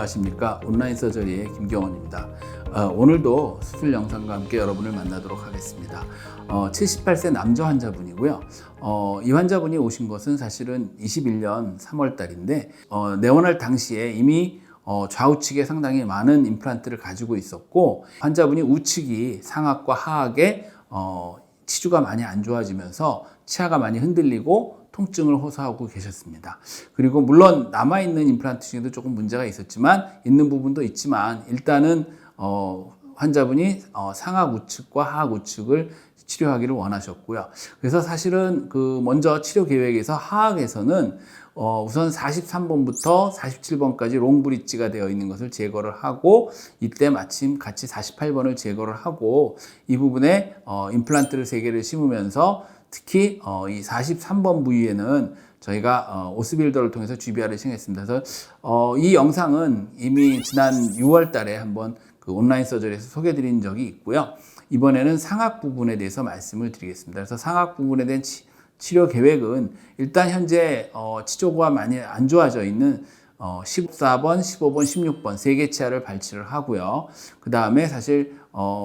안녕하십니까. 온라인 서저리의 김경원입니다. 오늘도 수술 영상과 함께 여러분을 만나도록 하겠습니다. 78세 남자 환자분이고요. 이 환자분이 오신 것은 사실은 21년 3월 달인데 내원할 당시에 이미 좌우측에 상당히 많은 임플란트를 가지고 있었고, 환자분이 우측이 상악과 하악에 치주가 많이 안 좋아지면서 치아가 많이 흔들리고 통증을 호소하고 계셨습니다. 그리고 물론 남아있는 임플란트 중에도 조금 문제가 있었지만, 있는 부분도 있지만, 일단은 환자분이 상악 우측과 하악 우측을 치료하기를 원하셨고요. 그래서 사실은 먼저 치료 계획에서 하악에서는 우선 43번부터 47번까지 롱브릿지가 되어 있는 것을 제거를 하고, 이때 마침 같이 48번을 제거를 하고, 이 부분에 임플란트를 3개를 심으면서 특히 이 43번 부위에는 저희가 오스빌더를 통해서 GBR을 시행했습니다. 그래서 이 영상은 이미 지난 6월 달에 한번 온라인 서저리에서 소개해 드린 적이 있고요. 이번에는 상악 부분에 대해서 말씀을 드리겠습니다. 그래서 상악 부분에 대한 치료 계획은 일단 현재 치조가 많이 안 좋아져 있는 14번, 15번, 16번 3개 치아를 발치를 하고요. 그 다음에 사실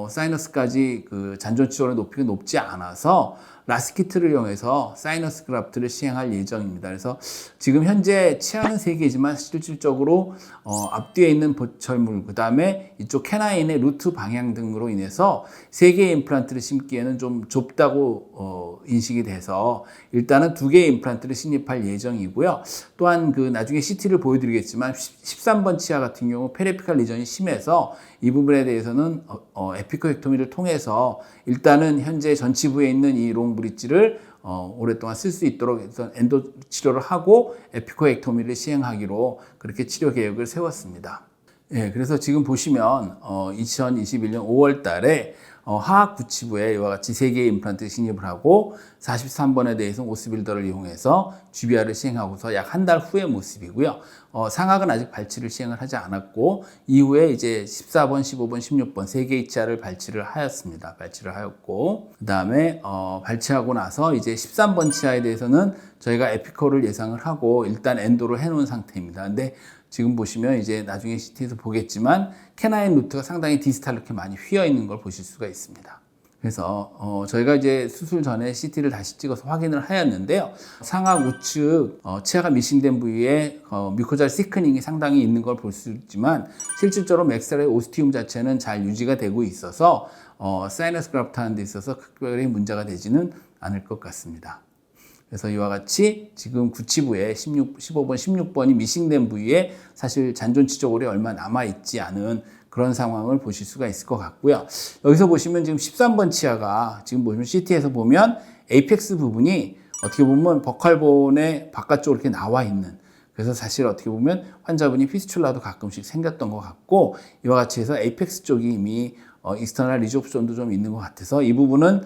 사이너스까지 잔존 치조의 높이가 높지 않아서 라스키트를 이용해서 사이너스 그라프트를 시행할 예정입니다. 그래서 지금 현재 치아는 3개지만 실질적으로 앞뒤에 있는 보철물, 그 다음에 이쪽 캐나인의 루트 방향 등으로 인해서 3개의 임플란트를 심기에는 좀 좁다고 인식이 돼서 일단은 2개의 임플란트를 식립할 예정이고요. 또한 나중에 CT를 보여드리겠지만 13번 치아 같은 경우 페리피칼 리전이 심해서 이 부분에 대해서는 에피코엑토미를 통해서 일단은 현재 전치부에 있는 이 롱브릿지를 오랫동안 쓸 수 있도록 해서 엔도 치료를 하고 에피코엑토미를 시행하기로 그렇게 치료 계획을 세웠습니다. 예, 그래서 지금 보시면 2021년 5월 달에 하악 구치부에 이와 같이 3개의 임플란트를 식립을 하고 43번에 대해서는 오스빌더를 이용해서 GBR을 시행하고서 약 한 달 후의 모습이고요. 상악은 아직 발치를 시행을 하지 않았고, 이후에 이제 14번, 15번, 16번 3개의 치아를 발치를 하였습니다. 발치를 하였고, 그 다음에 발치하고 나서 이제 13번 치아에 대해서는 저희가 에피코를 예상을 하고 일단 엔도를 해놓은 상태입니다. 근데 지금 보시면 이제 나중에 CT에서 보겠지만 캐나인 루트가 상당히 디스탈 이렇게 많이 휘어 있는 걸 보실 수가 있습니다. 그래서 저희가 이제 수술 전에 CT를 다시 찍어서 확인을 하였는데요. 상악 우측 치아가 미싱된 부위에 뮤코잘 시크닝이 상당히 있는 걸 볼 수 있지만, 실질적으로 맥셀의 오스티움 자체는 잘 유지가 되고 있어서 사이너스 그라프트 하는 데 있어서 특별히 문제가 되지는 않을 것 같습니다. 그래서 이와 같이 지금 구치부에 15번, 16번이 미싱된 부위에 사실 잔존 치조골이 얼마 남아있지 않은 그런 상황을 보실 수가 있을 것 같고요. 여기서 보시면 지금 13번 치아가 지금 보시면 CT에서 보면 에이펙스 부분이 어떻게 보면 버칼본의 바깥쪽으로 이렇게 나와 있는, 그래서 사실 어떻게 보면 환자분이 피스출라도 가끔씩 생겼던 것 같고, 이와 같이 해서 에이펙스 쪽이 이미 익스터널 리조프션도 좀 있는 것 같아서 이 부분은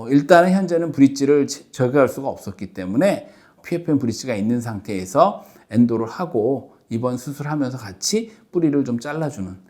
일단은 현재는 브릿지를 제거할 수가 없었기 때문에 PFM 브릿지가 있는 상태에서 엔도를 하고 이번 수술하면서 같이 뿌리를 좀 잘라주는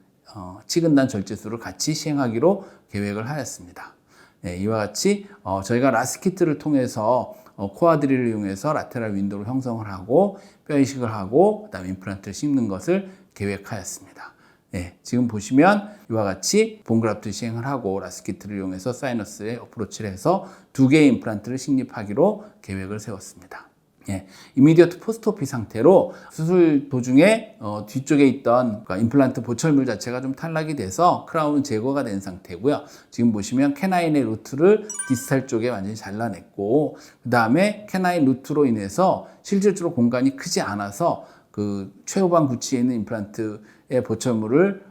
치근단 절제술을 같이 시행하기로 계획을 하였습니다. 네, 이와 같이 저희가 라스키트를 통해서 코아드리를 이용해서 라테랄 윈도를 형성을 하고 뼈 이식을 하고 그다음에 임플란트를 심는 것을 계획하였습니다. 네, 지금 보시면 이와 같이 본그라프트 시행을 하고 라스키트를 이용해서 사이너스에 어프로치를 해서 2개의 임플란트를 식립하기로 계획을 세웠습니다. 예, 이미디어트 포스트오피 상태로 수술 도중에 뒤쪽에 있던 임플란트 보철물 자체가 좀 탈락이 돼서 크라운은 제거가 된 상태고요. 지금 보시면 캐나인의 루트를 디스탈 쪽에 완전히 잘라냈고, 그 다음에 캐나인 루트로 인해서 실질적으로 공간이 크지 않아서 최후방 구치에 있는 임플란트의 보철물을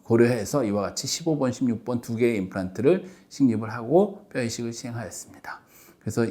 고려해서 이와 같이 15번, 16번 2개의 임플란트를 식립을 하고 뼈 이식을 시행하였습니다. 그래서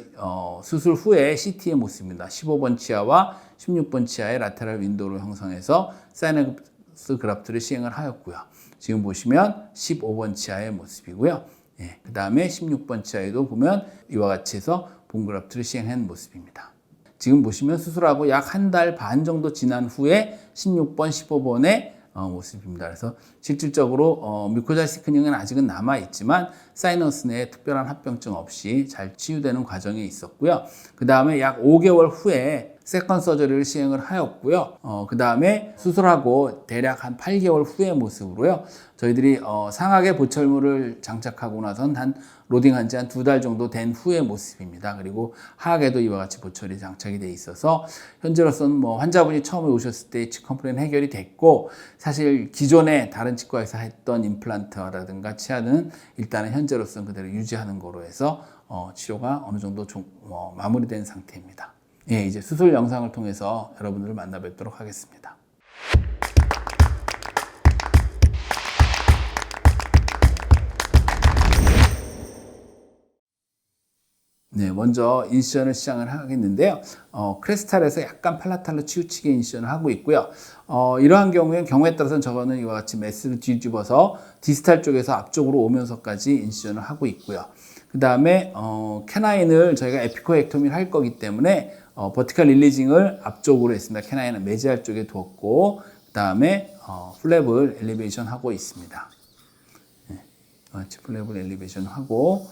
수술 후에 CT의 모습입니다. 15번 치아와 16번 치아의 라테랄 윈도우를 형성해서 사이너스 그라프트를 시행을 하였고요. 지금 보시면 15번 치아의 모습이고요. 예, 그 다음에 16번 치아에도 보면 이와 같이 해서 본 그라프트를 시행한 모습입니다. 지금 보시면 수술하고 약 한 달 반 정도 지난 후에 16번, 15번의 모습입니다. 그래서 실질적으로 뮤코잘 시크닝은 아직은 남아있지만 사이너스 내에 특별한 합병증 없이 잘 치유되는 과정에 있었고요. 그 다음에 약 5개월 후에 세컨 서저리를 시행을 하였고요. 그 다음에 수술하고 대략 한 8개월 후의 모습으로요. 저희들이 상하계 보철물을 장착하고 나선 한 로딩한 지 한 2달 정도 된 후의 모습입니다. 그리고 하악에도 이와 같이 보철이 장착이 돼 있어서 현재로서는 뭐 환자분이 처음에 오셨을 때 치과 컴플레인 해결이 됐고, 사실 기존에 다른 치과에서 했던 임플란트라든가 치아는 일단은 현재로서는 그대로 유지하는 거로 해서 치료가 어느 정도 좀 마무리된 상태입니다. 예, 이제 수술 영상을 통해서 여러분들을 만나 뵙도록 하겠습니다. 네, 먼저 인시전을 시작을 하겠는데요. 크레스탈에서 약간 팔라탈로 치우치게 인시전을 하고 있고요. 이러한 경우에 따라서는 저거는 이와 같이 메스를 뒤집어서 디스탈 쪽에서 앞쪽으로 오면서까지 인시전을 하고 있고요. 그 다음에 캐나인을 저희가 에피코엑토미를 할 거기 때문에 버티컬 릴리징을 앞쪽으로 했습니다. 캐나인은 매지알 쪽에 두었고, 그 다음에 플랩을 엘리베이션 하고 있습니다. 네, 같이 플랩을 엘리베이션 하고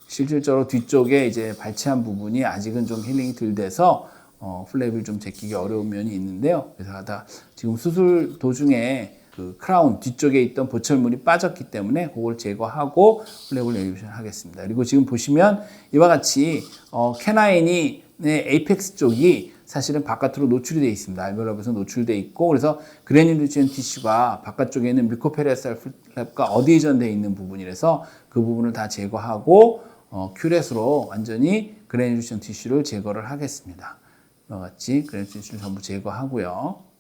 실질적으로 뒤쪽에 이제 발치한 부분이 아직은 좀 힐링이 덜 돼서 플랩을 좀 제끼기 어려운 면이 있는데요. 그래서 하다 지금 수술 도중에 그 크라운 뒤쪽에 있던 보철물이 빠졌기 때문에 그걸 제거하고 플랩을 엘리베이션 하겠습니다. 그리고 지금 보시면 이와 같이 캐나인이 에이펙스 쪽이 사실은 바깥으로 노출이 되어 있습니다. 알베올럽에서 노출되어 있고, 그래서 그래뉴루션 티슈가 바깥쪽에 있는 뮤코페리아살 플랩과 어디전되어 있는 부분이라서 그 부분을 다 제거하고 큐렛으로 완전히 그래뉴루션 티슈를 제거를 하겠습니다. 이와 같이 그래뉴루션 티슈를 전부 제거하고요.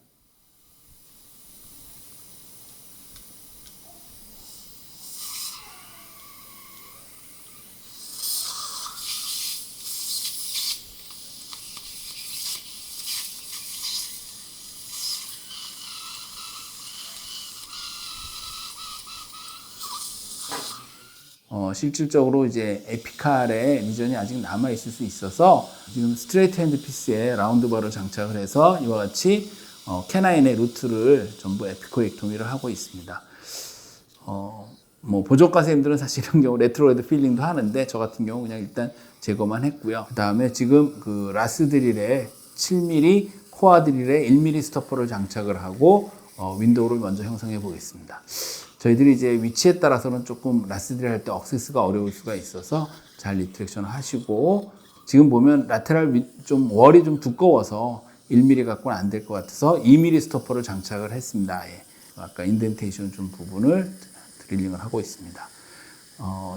실질적으로 이제 에피칼에 리전이 아직 남아 있을 수 있어서 지금 스트레이트 핸드 피스에 라운드 바를 장착을 해서 이와 같이 캐나인의 루트를 전부 에피코엑토미를 하고 있습니다. 뭐 보조과 선생님들은 사실 이런 경우 레트로레드 필링도 하는데, 저 같은 경우 그냥 일단 제거만 했고요. 그 다음에 지금 그 라스 드릴에 7mm, 코아 드릴에 1mm 스토퍼를 장착을 하고 윈도우를 먼저 형성해 보겠습니다. 저희들이 이제 위치에 따라서는 조금 라스드릴 할 때 억세스가 어려울 수가 있어서 잘 리트렉션 하시고, 지금 보면 라테랄 좀 월이 좀 두꺼워서 1mm 갖고는 안 될 것 같아서 2mm 스토퍼를 장착을 했습니다. 예. 아까 인덴테이션 좀 부분을 드릴링을 하고 있습니다.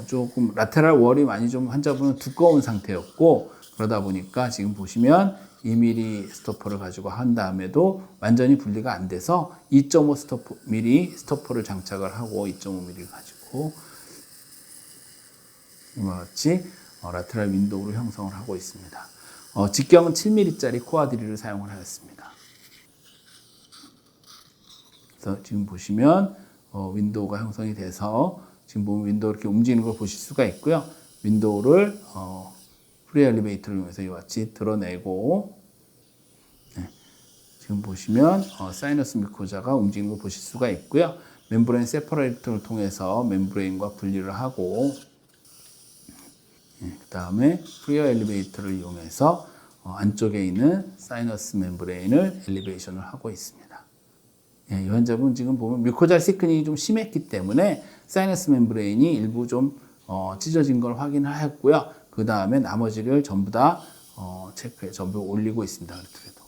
조금 라테랄 월이 많이 좀 환자분은 두꺼운 상태였고, 그러다 보니까 지금 보시면 2mm 스토퍼를 가지고 한 다음에도 완전히 분리가 안 돼서 2.5mm 스토퍼를 장착을 하고 2.5mm를 가지고 이와 같이 라테랄 윈도우를 형성을 하고 있습니다. 직경은 7mm짜리 코아 드릴을 사용을 하였습니다. 그래서 지금 보시면 윈도우가 형성이 돼서 지금 보면 윈도우 이렇게 움직이는 걸 보실 수가 있고요. 윈도우를 프리 엘리베이터를 이용해서 이와 같이 드러내고, 네, 지금 보시면 사이너스 미코자가 움직이는 걸 보실 수가 있고요. 멤브레인 세퍼레이터를 통해서 멤브레인과 분리를 하고, 네, 그 다음에 프리 엘리베이터를 이용해서 안쪽에 있는 사이너스 멤브레인을 엘리베이션을 하고 있습니다. 예, 이 환자분 지금 보면 뮤코잘 시크닝이 좀 심했기 때문에 사이너스 멤브레인이 일부 좀 찢어진 걸 확인하였고요. 그 다음에 나머지를 전부 다 체크해 전부 올리고 있습니다. 그래도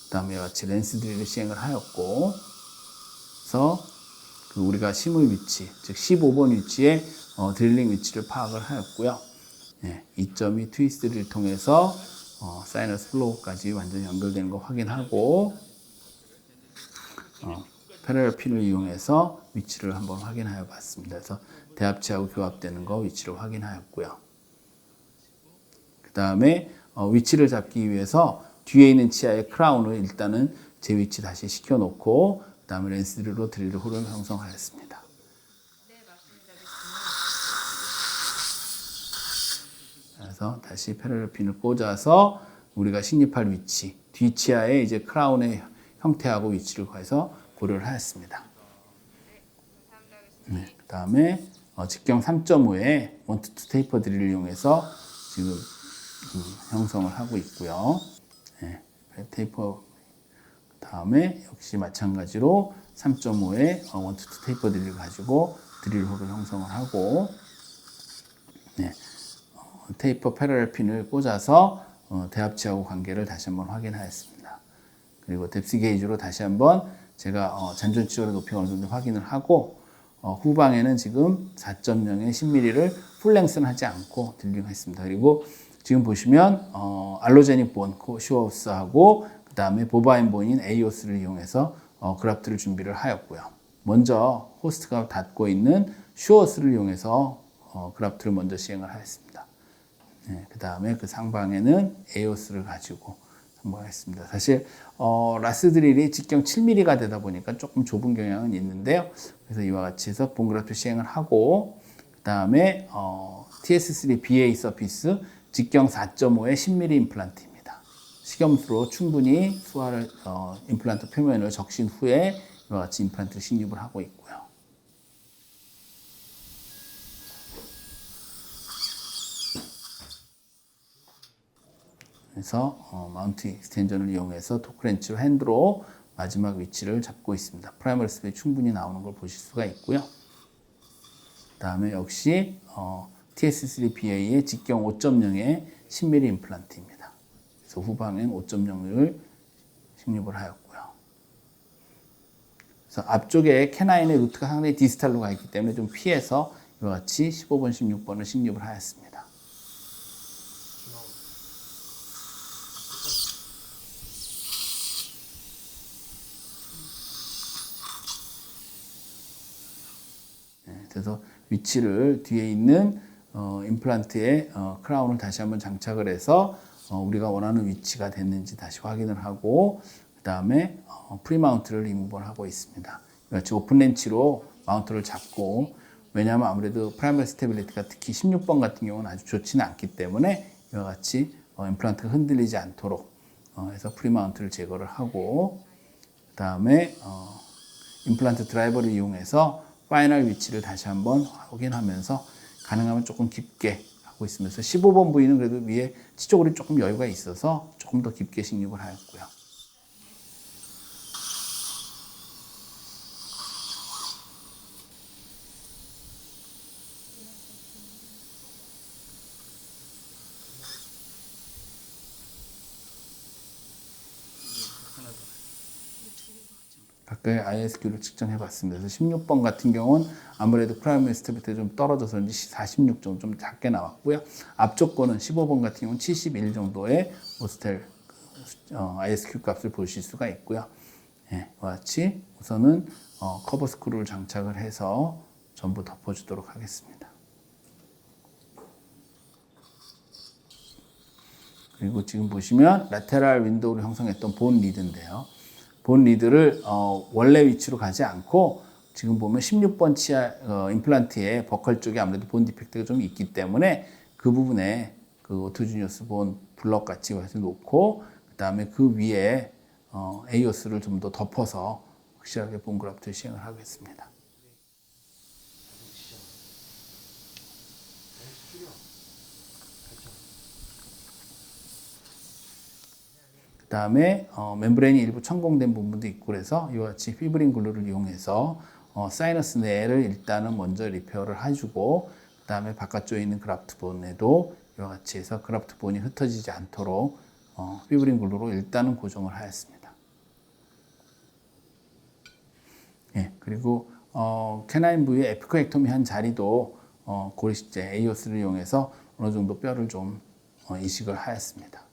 그 다음에 같이 렌스 드릴을 시행을 하였고, 그래서 그 우리가 심을 위치, 즉 15번 위치에 드릴링 위치를 파악을 하였고요. 네, 2.2 트위스트를 통해서 사이너스 플로우까지 완전히 연결되는 거 확인하고, 패러럴 핀을 이용해서 위치를 한번 확인하여 봤습니다. 그래서 대합치하고 교합되는 거 위치를 확인하였고요. 그 다음에 위치를 잡기 위해서 뒤에 있는 치아의 크라운을 일단은 제 위치 다시 시켜놓고, 그 다음에 렌스드릴로 드릴 홀을 형성하였습니다. 그래서 다시 패러럴 핀을 꽂아서 우리가 식립할 위치, 뒤 치아의 이제 크라운의 형태하고 위치를 해서 고려를 하였습니다. 네, 그 다음에 직경 3.5에 원투투 테이퍼 드릴을 이용해서 지금 형성을 하고 있고요. 네, 테이퍼 다음에 역시 마찬가지로 3.5의 원투투 테이퍼 드릴을 가지고 드릴 홀을 형성을 하고, 네, 테이퍼 패러렐 핀을 꽂아서 대합치하고 관계를 다시 한번 확인하였습니다. 그리고 뎁스 게이지로 다시 한번 제가 잔존 치열의 높이가 어느 정도 확인을 하고, 후방에는 지금 4.0의 10mm를 풀랭스는 하지 않고 딜링했습니다. 그리고 지금 보시면 알로제닉 본 슈어우스하고 그 다음에 보바인 본인 에이오스를 이용해서 그라프트를 준비를 하였고요. 먼저 호스트가 닫고 있는 슈어우스를 이용해서 그라프트를 먼저 시행을 하였습니다. 네, 그 다음에 그 상방에는 에이오스를 가지고 성공했습니다. 사실 라스 드릴이 직경 7mm가 되다 보니까 조금 좁은 경향은 있는데요. 그래서 이와 같이 해서 본 그래프 시행을 하고, 그 다음에 TS3 BA 서피스 직경 4.5의 10mm 임플란트입니다. 식염수로 충분히 수화를 임플란트 표면을 적신 후에 이와 같이 임플란트를 식립을 하고 있고요. 그래서 마운트 익스텐전을 이용해서 토크렌치로 핸드로 마지막 위치를 잡고 있습니다. 프라이머리 스펙이 충분히 나오는 걸 보실 수가 있고요. 그 다음에 역시 TS3BA의 직경 5.0의 10mm 임플란트입니다. 그래서 후방엔 5.0을 식립을 하였고요. 그래서 앞쪽에 캐나인의 루트가 상당히 디스탈로 가 있기 때문에 좀 피해서 이와 같이 15번, 16번을 식립을 하였습니다. 그래서 위치를 뒤에 있는 임플란트의 크라운을 다시 한번 장착을 해서 우리가 원하는 위치가 됐는지 다시 확인을 하고, 그 다음에 프리마운트를 리무브를 하고 있습니다. 같이 오픈 렌치로 마운트를 잡고, 왜냐하면 아무래도 프라이머리 스테빌리티가 특히 16번 같은 경우는 아주 좋지는 않기 때문에 이와 같이 임플란트가 흔들리지 않도록 해서 프리마운트를 제거를 하고, 그 다음에 임플란트 드라이버를 이용해서 파이널 위치를 다시 한번 확인하면서 가능하면 조금 깊게 하고 있으면서 15번 부위는 그래도 위에 치조골이 조금 여유가 있어서 조금 더 깊게 식립을 하였고요. 각각의 ISQ를 측정해 봤습니다. 그래서 16번 같은 경우는 아무래도 프라이머리 스테빌리티 좀 떨어져서 46 정도 좀 작게 나왔고요. 앞쪽 거는 15번 같은 경우는 71 정도의 오스텔 ISQ 값을 보실 수가 있고요. 네, 이와 같이 우선은 커버 스크루를 장착을 해서 전부 덮어주도록 하겠습니다. 그리고 지금 보시면 라테랄 윈도우로 형성했던 본 리드인데요. 본 리드를 원래 위치로 가지 않고 지금 보면 16번 치아 임플란트의 버컬 쪽에 아무래도 본 디펙트가 좀 있기 때문에 그 부분에 그 오토지니어스 본 블럭 같이 해서 놓고, 그 다음에 그 위에 에이오스를 좀 더 덮어서 확실하게 본 그래프트 시행을 하겠습니다. 그 다음에 멤브레인이 일부 천공된 부분도 있고, 그래서 이와 같이 피브린 글루를 이용해서 사이너스 내를 일단은 먼저 리페어를 해주고, 그 다음에 바깥쪽에 있는 그라프트 본에도 이와 같이 해서 그라프트 본이 흩어지지 않도록 피브린 글루로 일단은 고정을 하였습니다. 예, 그리고 캐나인 부위에 에피코엑토미 한 자리도 고리식제 에이오스를 이용해서 어느 정도 뼈를 좀 이식을 하였습니다.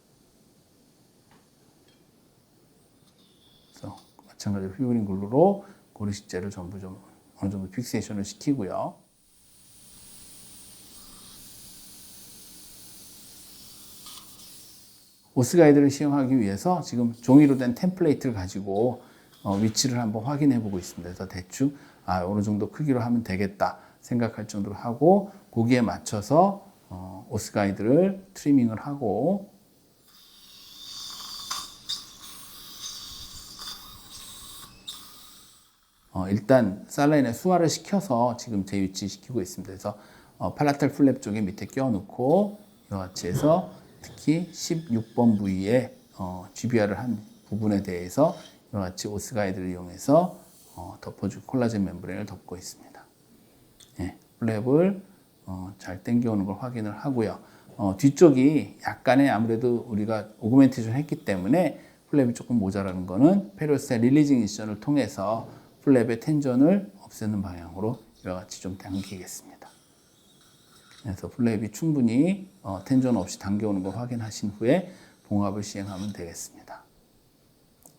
그래서 마찬가지로 피브린 글루로 고리식제를 전부 좀 어느 정도 픽세이션을 시키고요. 오스 가이드를 시행하기 위해서 지금 종이로 된 템플레이트를 가지고 위치를 한번 확인해 보고 있습니다. 그래서 대충 어느 정도 크기로 하면 되겠다 생각할 정도로 하고, 거기에 맞춰서 오스 가이드를 트리밍을 하고, 일단 살라인에 수화를 시켜서 지금 재위치 시키고 있습니다. 그래서 팔라탈 플랩 쪽에 밑에 끼워 넣고 이와 같이 해서 특히 16번 부위에 GBR을 한 부분에 대해서 이와 같이 오스 가이드를 이용해서 덮어주고 콜라겐 멤브레인을 덮고 있습니다. 예, 플랩을 잘 당겨오는 걸 확인을 하고요. 뒤쪽이 약간의 아무래도 우리가 오그멘테이션 했기 때문에 플랩이 조금 모자라는 거는 페리오스탈 릴리징 인션을 통해서 플랩의 텐전을 없애는 방향으로 이와 같이 좀 당기겠습니다. 그래서 플랩이 충분히 텐전 없이 당겨오는 걸 확인하신 후에 봉합을 시행하면 되겠습니다.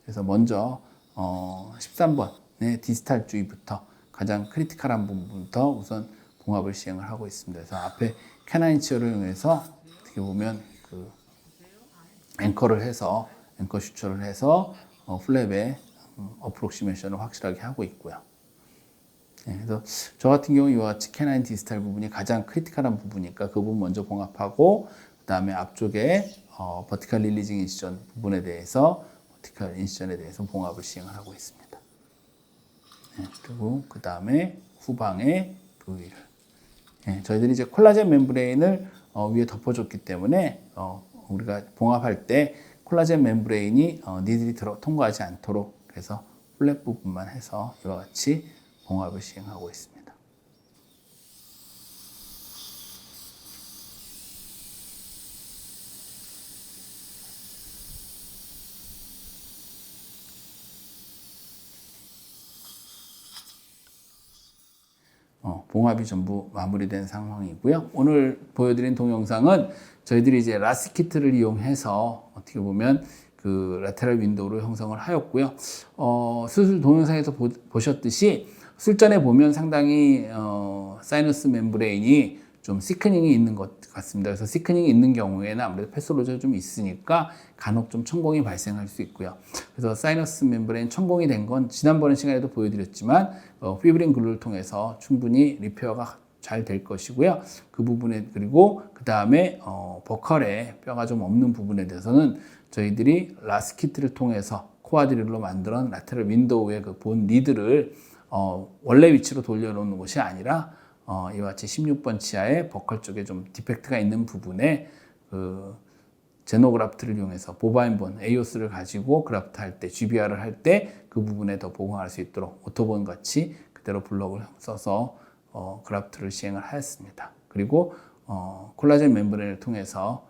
그래서 먼저 13번의 디스탈 주위부터 가장 크리티컬한 부분부터 우선 봉합을 시행을 하고 있습니다. 그래서 앞에 캐나인 치어를 이용해서 어떻게 보면 그 앵커 슈처를 해서 플랩의 어프록시메이션을 확실하게 하고 있고요. 네, 그래서 저 같은 경우 이와 같이 캐나인 디스탈 부분이 가장 크리티컬한 부분이니까 그 부분 먼저 봉합하고 그 다음에 앞쪽에 버티컬 릴리징 인시전 부분에 대해서 버티컬 인시전에 대해서 봉합을 시행을 하고 있습니다. 네, 그리고 그 다음에 후방의 부위를 저희들이 이제 콜라겐 멤브레인을 위에 덮어줬기 때문에 우리가 봉합할 때 콜라겐 멤브레인이 니들이 통과하지 않도록 해서 플랫 부분만 해서 이와 같이 봉합을 시행하고 있습니다. 봉합이 전부 마무리된 상황이고요. 오늘 보여드린 동영상은 저희들이 이제 라스키트를 이용해서 어떻게 보면 그 라테럴 윈도우를 형성을 하였고요. 수술 동영상에서 보셨듯이 술전에 보면 상당히 사이너스 멤브레인이 좀 시크닝이 있는 것 같습니다. 그래서 시크닝이 있는 경우에는 아무래도 패솔로지가 좀 있으니까 간혹 좀 천공이 발생할 수 있고요. 그래서 사이너스 멤브레인 천공이 된 건 지난번 시간에도 보여드렸지만 피브린 글루를 통해서 충분히 리페어가 잘 될 것이고요. 그 부분에 그리고 그 다음에 버컬에 뼈가 좀 없는 부분에 대해서는 저희들이 라스키트를 통해서 코아드릴로 만든 라테럴 윈도우의 그 본 리드를 원래 위치로 돌려놓는 것이 아니라 이와 같이 16번 치아의 버컬 쪽에 좀 디펙트가 있는 부분에 그 제노그라프트를 이용해서 보바인본, 에이오스를 가지고 그라프트 할 때, GBR을 할 때 그 부분에 더 보강할 수 있도록 오토본 같이 그대로 블럭을 써서 그라프트를 시행을 하였습니다. 그리고 콜라겐 멤브레인을 통해서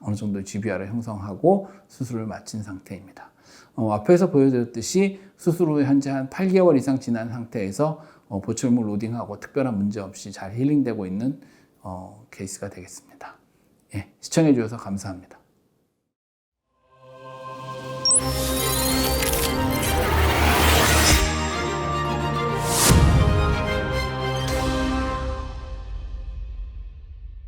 어느 정도 GBR을 형성하고 수술을 마친 상태입니다. 앞에서 보여드렸듯이 수술 후에 현재 한 8개월 이상 지난 상태에서 보철물 로딩하고 특별한 문제 없이 잘 힐링되고 있는 케이스가 되겠습니다. 예, 시청해 주셔서 감사합니다.